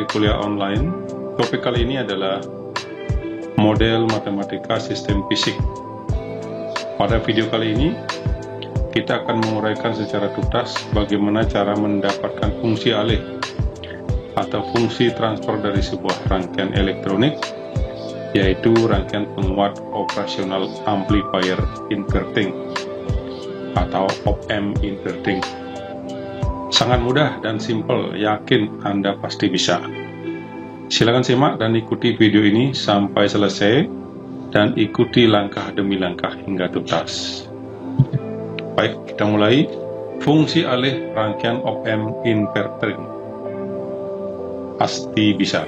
kuliah online. Topik kali ini adalah model matematika sistem fisik. Pada video kali ini, kita akan menguraikan secara tuntas bagaimana cara mendapatkan fungsi alih atau fungsi transfer dari sebuah rangkaian elektronik, yaitu rangkaian penguat operasional amplifier inverting atau op-amp inverting. Sangat mudah dan simple, yakin Anda pasti bisa. Silakan simak dan ikuti video ini sampai selesai dan ikuti langkah demi langkah hingga tuntas. Baik, kita mulai. Fungsi alih rangkaian op-amp inverting. Pasti bisa.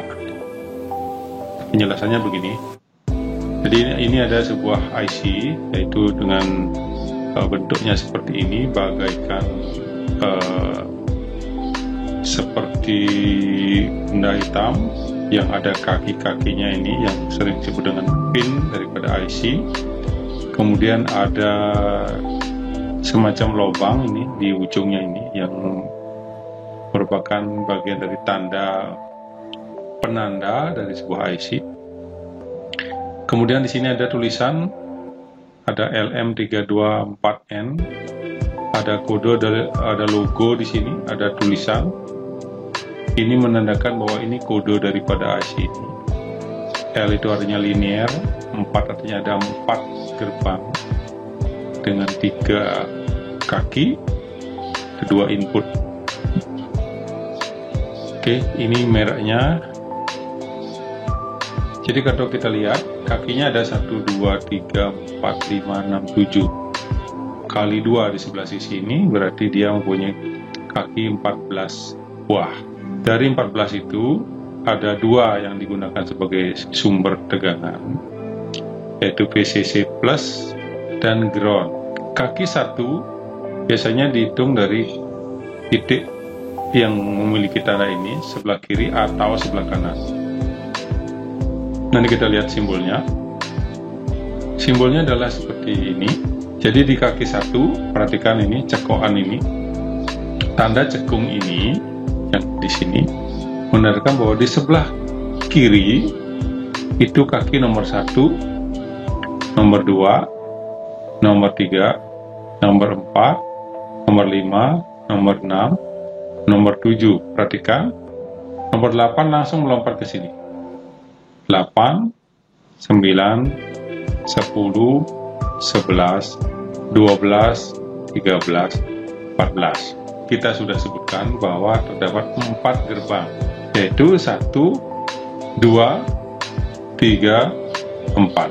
Penjelasannya begini. Jadi ini ada sebuah IC, yaitu dengan bentuknya seperti ini, bagaikan seperti benda hitam yang ada kaki-kakinya ini yang sering disebut dengan pin daripada IC. Kemudian ada semacam lubang ini di ujungnya ini yang merupakan bagian dari tanda penanda dari sebuah IC. Kemudian di sini ada tulisan, ada LM324N, ada kode, ada logo di sini, ada tulisan. Ini menandakan bahwa ini kode daripada IC ini. L itu artinya linear, 4 artinya ada 4 gerbang dengan 3 kaki, kedua input. Oke, ini mereknya. Jadi kalau kita lihat, kakinya ada 1, 2, 3, 4, 5, 6, 7 kali 2 di sebelah sisi ini, berarti dia mempunyai kaki 14 buah. Dari 14 itu, ada 2 yang digunakan sebagai sumber tegangan, yaitu VCC plus dan ground. Kaki 1 biasanya dihitung dari titik yang memiliki tanda ini, sebelah kiri atau sebelah kanan. Nanti kita lihat simbolnya. Simbolnya adalah seperti ini. Jadi di kaki 1, perhatikan ini, cekokan ini, tanda cekung ini yang di sini menandakan bahwa di sebelah kiri itu kaki nomor 1, nomor 2, nomor 3, nomor 4, nomor 5, nomor 6, nomor 7. Perhatikan, nomor 8 langsung melompat ke sini. 8, 9, 10, 11, 12, 13, 14. Kita sudah sebutkan bahwa terdapat 4 gerbang, yaitu 1, 2, 3, 4.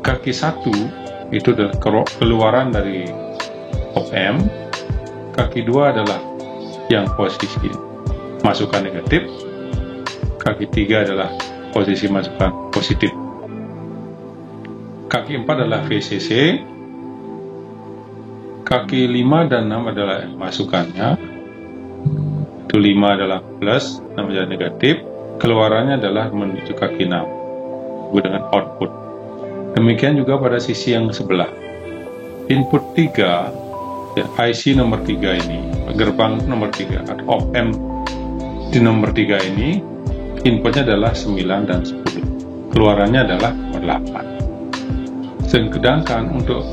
Kaki 1 itu adalah keluaran dari op-amp. Kaki 2 adalah yang posisi masukan negatif. Kaki 3 adalah posisi masukan positif. Kaki 4 adalah VCC. Kaki 5 dan 6 adalah masukannya. Itu 5 adalah plus, 6 adalah negatif. Keluarannya adalah menuju kaki 6 dengan output. Demikian juga pada sisi yang sebelah. Input 3, ya, IC nomor 3 ini, gerbang nomor 3 atau op-amp di nomor 3 ini, inputnya adalah 9 dan 10. Keluarannya adalah nomor 8. Sedangkan untuk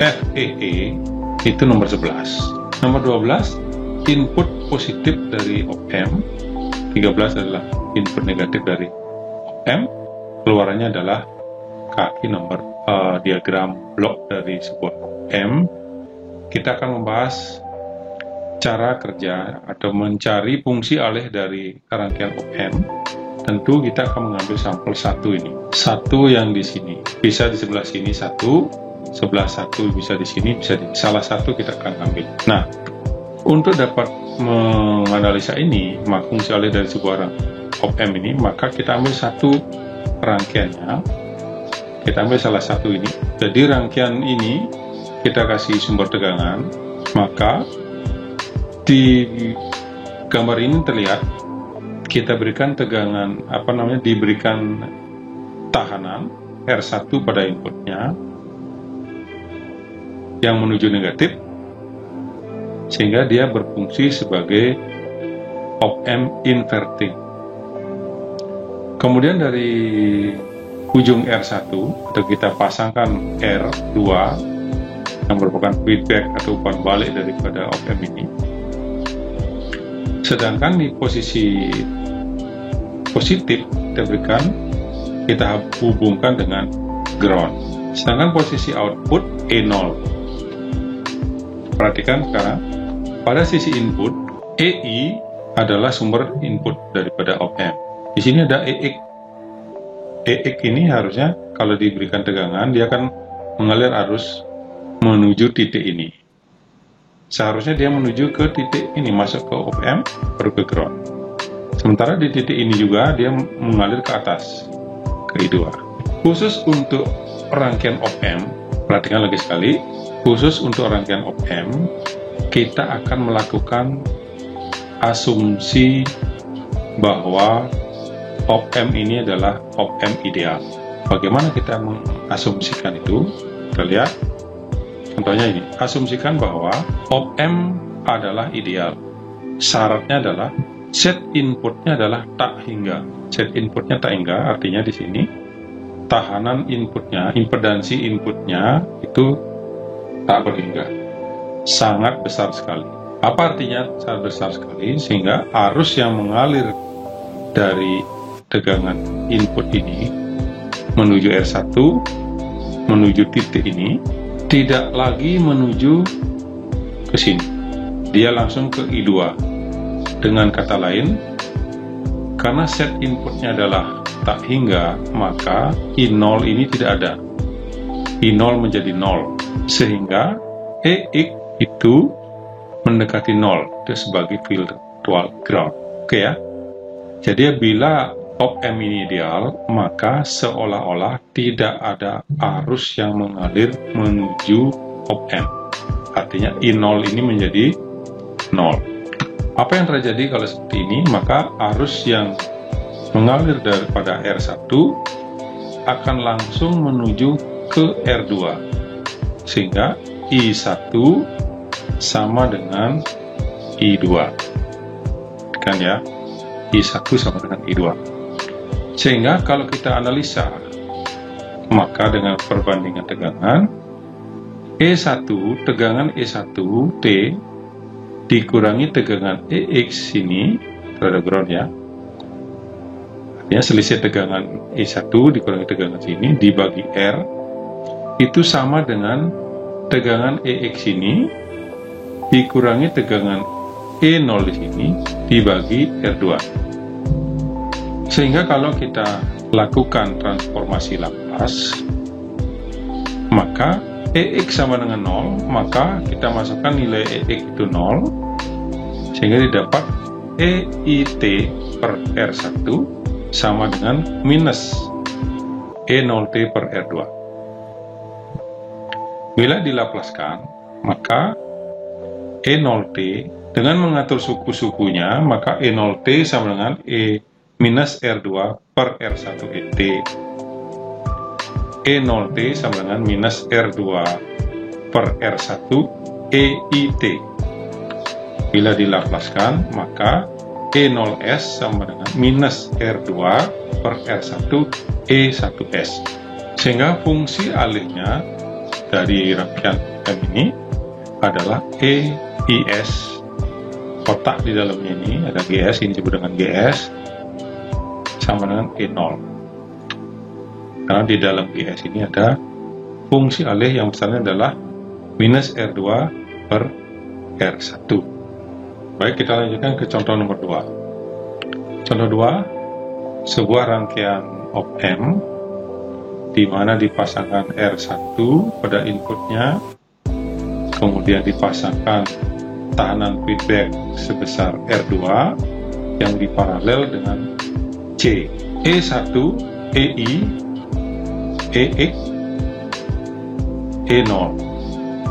FEE itu nomor 11. Nomor 12, input positif dari op-amp. 13 adalah input negatif dari op-amp. Keluarannya adalah kaki nomor diagram blok dari sebuah op-amp. Kita akan membahas cara kerja atau mencari fungsi alih dari rangkaian op-amp. Tentu kita akan mengambil sampel 1 ini. 1 yang di sini. Bisa di sebelah sini 1. Sebelah 1 bisa di sini, bisa di salah satu kita akan ambil. Nah, untuk dapat menganalisa ini, fungsi alih dari sebuah op-amp ini, maka kita ambil satu rangkaiannya, kita ambil salah satu ini. Jadi rangkaian ini kita kasih sumber tegangan, maka di gambar ini terlihat kita berikan tegangan, diberikan tahanan R1 pada inputnya yang menuju negatif, sehingga dia berfungsi sebagai op-amp inverting. Kemudian dari ujung R1 atau kita pasangkan R2 yang merupakan feedback atau umpan balik daripada op-amp ini. Sedangkan di posisi positif kita hubungkan dengan ground. Sedangkan posisi output E0. Perhatikan sekarang, pada sisi input EI adalah sumber input daripada op-amp. Di sini ada EX. EX ini harusnya kalau diberikan tegangan dia akan mengalir arus menuju titik ini. Seharusnya dia menuju ke titik ini, masuk ke op-amp baru ke ground. Sementara di titik ini juga dia mengalir ke atas ke I2. Khusus untuk rangkaian op-amp, perhatikan lagi sekali, khusus untuk rangkaian op-amp kita akan melakukan asumsi bahwa op-amp ini adalah op-amp ideal. Bagaimana kita mengasumsikan itu? Kita lihat contohnya ini. Asumsikan bahwa op-amp adalah ideal. Syaratnya adalah set inputnya adalah tak hingga. Set inputnya tak hingga artinya di sini tahanan inputnya, impedansi inputnya itu tak berhingga. Sangat besar sekali. Apa artinya sangat besar sekali? Sehingga arus yang mengalir dari tegangan input ini menuju R1 menuju titik ini tidak lagi menuju ke sini, dia langsung ke I2. Dengan kata lain, karena set inputnya adalah tak hingga, maka I0 ini tidak ada. I0 menjadi 0, sehingga EX itu mendekati 0, itu sebagai virtual ground. Oke ya. Jadi bila op-amp ini ideal, maka seolah-olah tidak ada arus yang mengalir menuju op-amp. Artinya I0 ini menjadi 0. Apa yang terjadi kalau seperti ini? Maka arus yang mengalir daripada R1 akan langsung menuju ke R2. Sehingga I1 sama dengan I2. Kan ya? I1 sama dengan I2. Sehingga kalau kita analisa, maka dengan perbandingan tegangan E1, tegangan E1T dikurangi tegangan EX ini terhadap ground ya. Artinya selisih tegangan E1 dikurangi tegangan sini dibagi R itu sama dengan tegangan EX ini dikurangi tegangan E0 di sini dibagi R2. Sehingga kalau kita lakukan transformasi Laplace, maka EX sama dengan 0, maka kita masukkan nilai EX itu 0, sehingga didapat EIT per R1 sama dengan minus E0T per R2. Bila dilaplaskan, maka E0T dengan mengatur suku-sukunya, maka E0T sama dengan E minus R2 per R1ET. E0T sama dengan minus R2 per R1 EIT. Bila dilaplaskan, maka E0S sama dengan minus R2 per R1 E1S. Sehingga fungsi alihnya dari rangkaian M ini adalah EIS. Kotak di dalamnya ini ada GS, ini disebut dengan GS, sama dengan E0. Karena di dalam GS ini ada fungsi alih yang besarnya adalah minus R2 per R1. Baik, kita lanjutkan ke contoh nomor 2. Contoh 2, sebuah rangkaian op-amp di mana dipasangkan R1 pada inputnya, kemudian dipasangkan tahanan feedback sebesar R2 yang diparalel dengan C. E1, EI, EX, E0.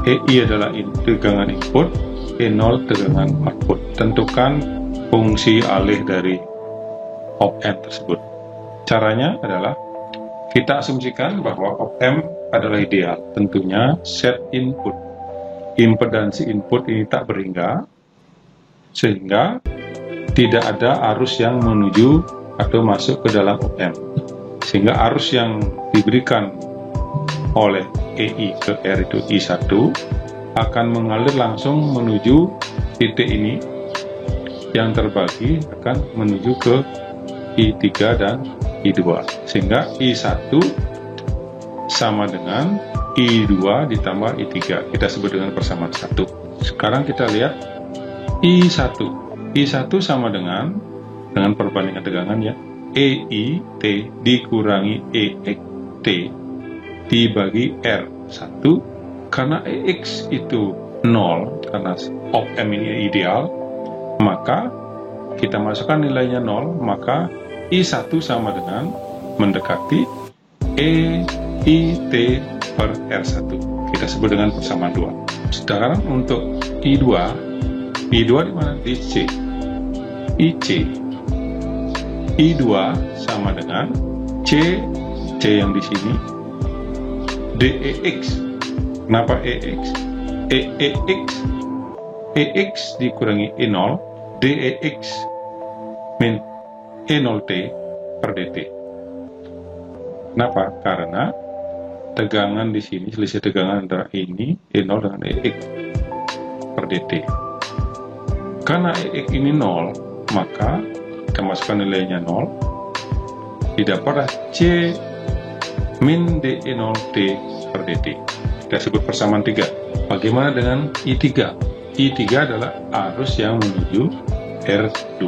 EI adalah tegangan input, E0 tegangan output. Tentukan fungsi alih dari op-amp tersebut. Caranya adalah kita asumsikan bahwa op-amp adalah ideal. Tentunya set input, impedansi input ini tak berhingga, sehingga tidak ada arus yang menuju atau masuk ke dalam OM, sehingga arus yang diberikan oleh EI ke R itu I1 akan mengalir langsung menuju titik ini, yang terbagi akan menuju ke I3 dan I2, sehingga I1 sama dengan I2 ditambah I3, kita sebut dengan persamaan 1. Sekarang kita lihat I1 sama dengan perbandingan tegangan ya, EIT dikurangi EXT dibagi R1, karena EX itu 0, karena OM ini ideal, maka kita masukkan nilainya 0, maka I1 sama dengan mendekati EIT per R1, kita sebut dengan persamaan 2. Sekarang untuk I2 di mana? Di C. IC I2 sama dengan C yang di sini DEX. Kenapa EX? EX dikurangi E0 DEX min E0T per dt. Kenapa? Karena tegangan di sini, selisih tegangan antara ini E0 dengan EX per dt. Karena EX ini 0, maka kita masukkan nilainya 0, didapatlah C min DE0T per dt. Kita sebut persamaan 3. Bagaimana dengan I3? I3 adalah arus yang menuju R2.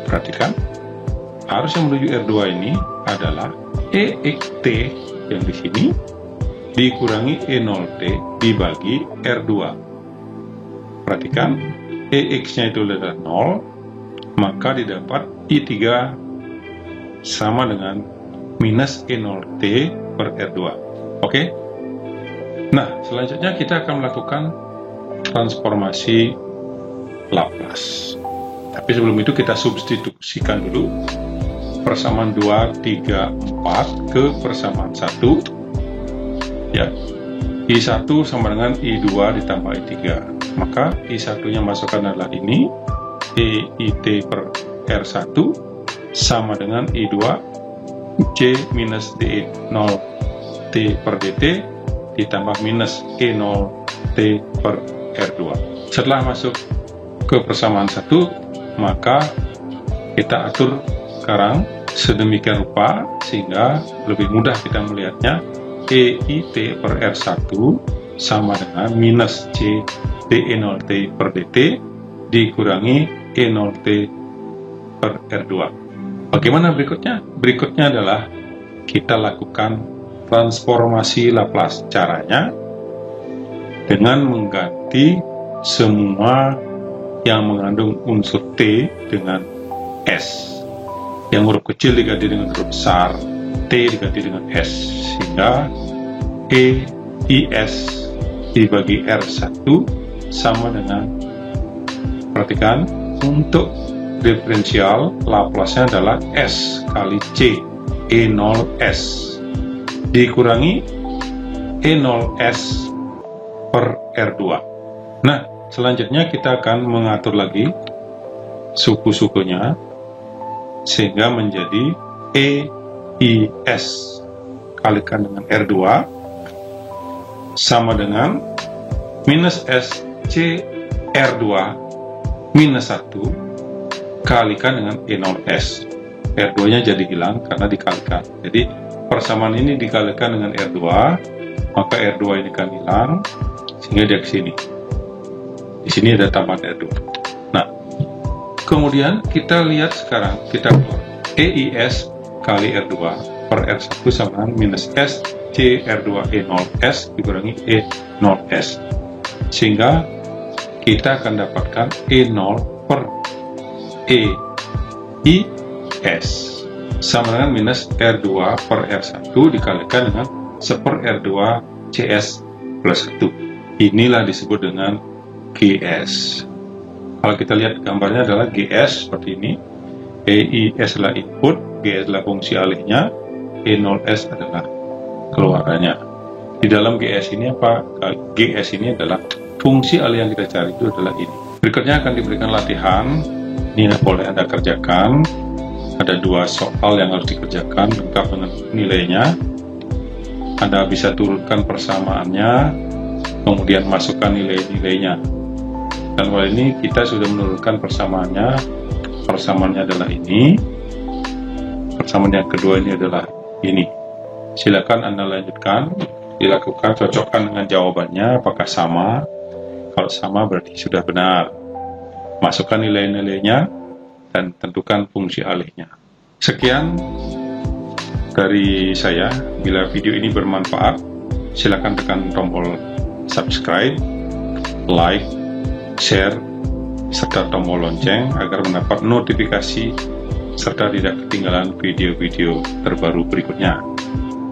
Perhatikan, arus yang menuju R2 ini adalah EXT yang di sini dikurangi E0T dibagi R2. Perhatikan, EX-nya itu adalah 0, maka didapat I3 sama dengan minus E0T per R2. Oke? Nah, selanjutnya kita akan melakukan transformasi Laplace. Tapi sebelum itu kita substitusikan dulu persamaan 2, 3, 4 ke persamaan 1. Ya, I1 sama dengan I2 ditambah I3. Maka I1-nya masukkan adalah ini, EIT per R1 sama dengan I2 C minus DE0T per dt ditambah minus E0T per R2. Setelah masuk ke persamaan 1, maka kita atur sekarang sedemikian rupa sehingga lebih mudah kita melihatnya. EIT per R1 sama dengan minus C DE0T per dt dikurangi E0T per R2. Bagaimana berikutnya? Berikutnya adalah kita lakukan transformasi Laplace. Caranya dengan mengganti semua yang mengandung unsur T dengan S. Yang huruf kecil diganti dengan huruf besar, T diganti dengan S, sehingga EIS dibagi R1 sama dengan, perhatikan, untuk diferensial Laplace-nya adalah S kali C E0S dikurangi E0S per R2. Nah, selanjutnya kita akan mengatur lagi suku-sukunya sehingga menjadi EIS kalikan dengan R2 sama dengan minus S C R2 minus 1 kalikan dengan E0S. R2-nya jadi hilang karena dikalikan. Jadi persamaan ini dikalikan dengan R2, maka R2 ini akan hilang sehingga dia ke sini. Di sini ada tambahan R2. Nah, kemudian kita lihat sekarang, kita keluar EIS kali R2 per R1 sama dengan minus S C R2 E0S dikurangi E0S, sehingga kita akan dapatkan E0 per EIS sama dengan minus R2 per R1 dikalikan dengan 1 per R2 CS plus 1. Inilah disebut dengan GS. Kalau kita lihat gambarnya adalah GS seperti ini. EIS adalah input, GS adalah fungsi alihnya, E0S adalah keluarannya. Di dalam GS ini apa? GS ini adalah fungsi alih yang kita cari, itu adalah ini. Berikutnya akan diberikan latihan. Ini boleh Anda kerjakan. Ada 2 soal yang harus dikerjakan lengkap dengan nilainya. Anda bisa turunkan persamaannya, kemudian masukkan nilai-nilainya. Dan kali ini kita sudah menurunkan persamaannya. Persamaannya adalah ini. Persamaan yang kedua ini adalah ini. Silakan Anda lanjutkan, dilakukan, cocokkan dengan jawabannya apakah sama. Kalau sama berarti sudah benar. Masukkan nilai-nilainya dan tentukan fungsi alihnya. Sekian dari saya. Bila video ini bermanfaat, silakan tekan tombol subscribe, like, share, serta tombol lonceng agar mendapat notifikasi serta tidak ketinggalan video-video terbaru berikutnya.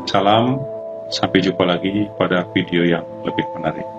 Salam, sampai jumpa lagi pada video yang lebih menarik.